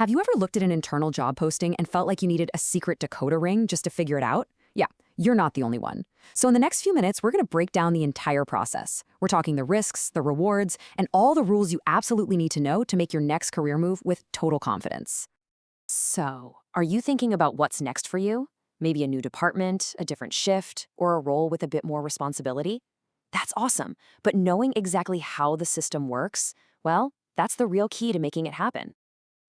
Have you ever looked at an internal job posting and felt like you needed a secret decoder ring just to figure it out? Yeah, you're not the only one. So in the next few minutes, we're going to break down the entire process. We're talking the risks, the rewards, and all the rules you absolutely need to know to make your next career move with total confidence. So, are you thinking about what's next for you? Maybe a new department, a different shift, or a role with a bit more responsibility? That's awesome, but knowing exactly how the system works, well, that's the real key to making it happen.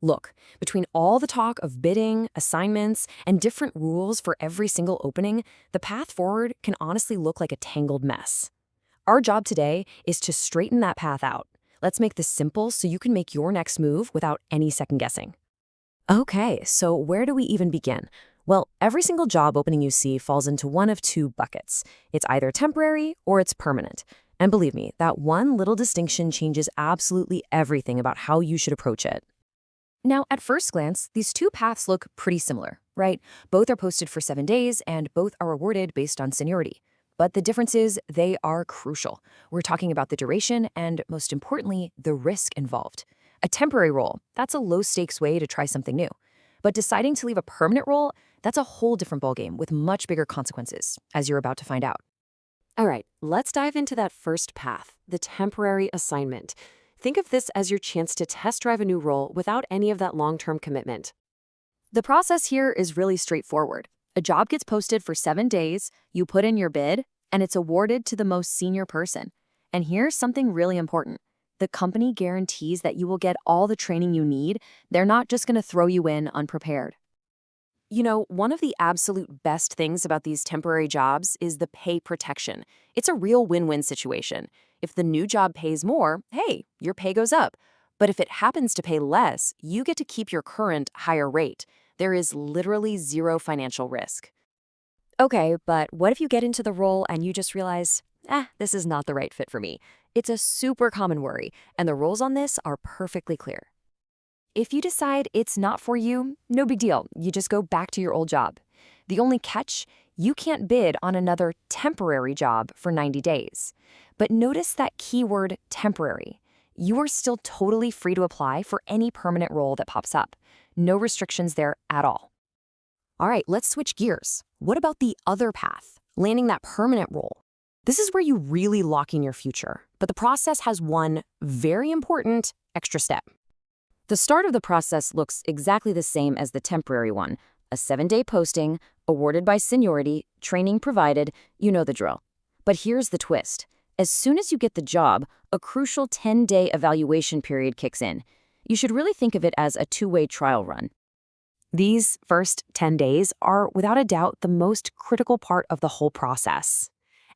Look, between all the talk of bidding, assignments, and different rules for every single opening, the path forward can honestly look like a tangled mess. Our job today is to straighten that path out. Let's make this simple so you can make your next move without any second guessing. Okay, so where do we even begin? Well, every single job opening you see falls into one of two buckets. It's either temporary or it's permanent. And believe me, that one little distinction changes absolutely everything about how you should approach it. Now, at first glance, these two paths look pretty similar, right? Both are posted for 7 days, and both are awarded based on seniority. But the difference is they are crucial. We're talking about the duration and, most importantly, the risk involved. A temporary role, that's a low-stakes way to try something new. But deciding to leave a permanent role, that's a whole different ballgame with much bigger consequences, as you're about to find out. All right, let's dive into that first path, the temporary assignment. Think of this as your chance to test drive a new role without any of that long-term commitment. The process here is really straightforward. A job gets posted for 7 days, you put in your bid, and it's awarded to the most senior person. And here's something really important. The company guarantees that you will get all the training you need. They're not just going to throw you in unprepared. You know, one of the absolute best things about these temporary jobs is the pay protection. It's a real win-win situation. If the new job pays more, hey, your pay goes up. But if it happens to pay less, you get to keep your current higher rate. There is literally zero financial risk. Okay, but what if you get into the role and you just realize, this is not the right fit for me? It's a super common worry, and the rules on this are perfectly clear. If you decide it's not for you, no big deal. You just go back to your old job. The only catch, you can't bid on another temporary job for 90 days. But notice that keyword temporary. You are still totally free to apply for any permanent role that pops up. No restrictions there at all. All right, let's switch gears. What about the other path, landing that permanent role? This is where you really lock in your future, but the process has one very important extra step. The start of the process looks exactly the same as the temporary one, a 7-day posting, awarded by seniority, training provided, you know the drill. But here's the twist. As soon as you get the job, a crucial 10-day evaluation period kicks in. You should really think of it as a two-way trial run. These first 10 days are, without a doubt, the most critical part of the whole process.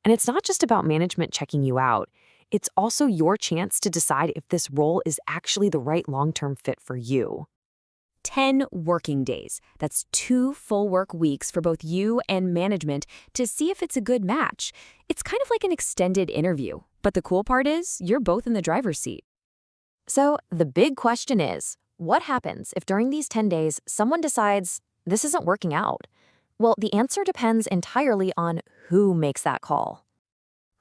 And it's not just about management checking you out. It's also your chance to decide if this role is actually the right long-term fit for you. 10 working days. That's 2 full work weeks for both you and management to see if it's a good match. It's kind of like an extended interview. But the cool part is, you're both in the driver's seat. So the big question is, what happens if during these 10 days someone decides this isn't working out? Well, the answer depends entirely on who makes that call.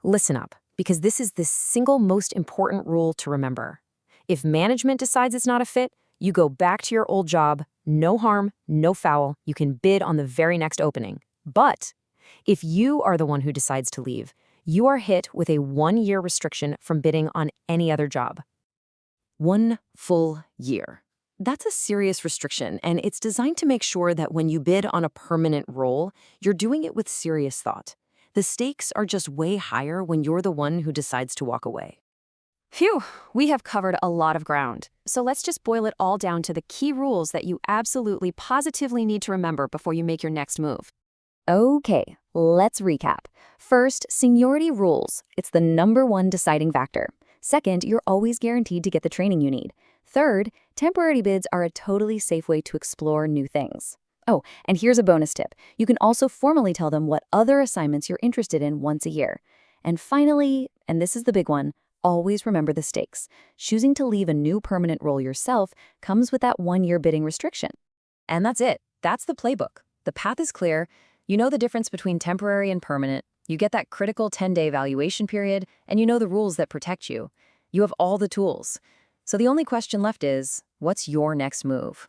Listen up, because this is the single most important rule to remember. If management decides it's not a fit, you go back to your old job, no harm, no foul. You can bid on the very next opening. But if you are the one who decides to leave, you are hit with a 1-year restriction from bidding on any other job. 1 full year. That's a serious restriction, and it's designed to make sure that when you bid on a permanent role, you're doing it with serious thought. The stakes are just way higher when you're the one who decides to walk away. Phew, we have covered a lot of ground. So let's just boil it all down to the key rules that you absolutely positively need to remember before you make your next move. Okay, let's recap. First, seniority rules. It's the #1 deciding factor. Second, you're always guaranteed to get the training you need. Third, temporary bids are a totally safe way to explore new things. Oh, and here's a bonus tip. You can also formally tell them what other assignments you're interested in once a year. And finally, and this is the big one, always remember the stakes. Choosing to leave a new permanent role yourself comes with that 1-year bidding restriction. And that's it. That's the playbook. The path is clear. You know the difference between temporary and permanent. You get that critical 10-day evaluation period, and you know the rules that protect you. You have all the tools. So the only question left is, what's your next move?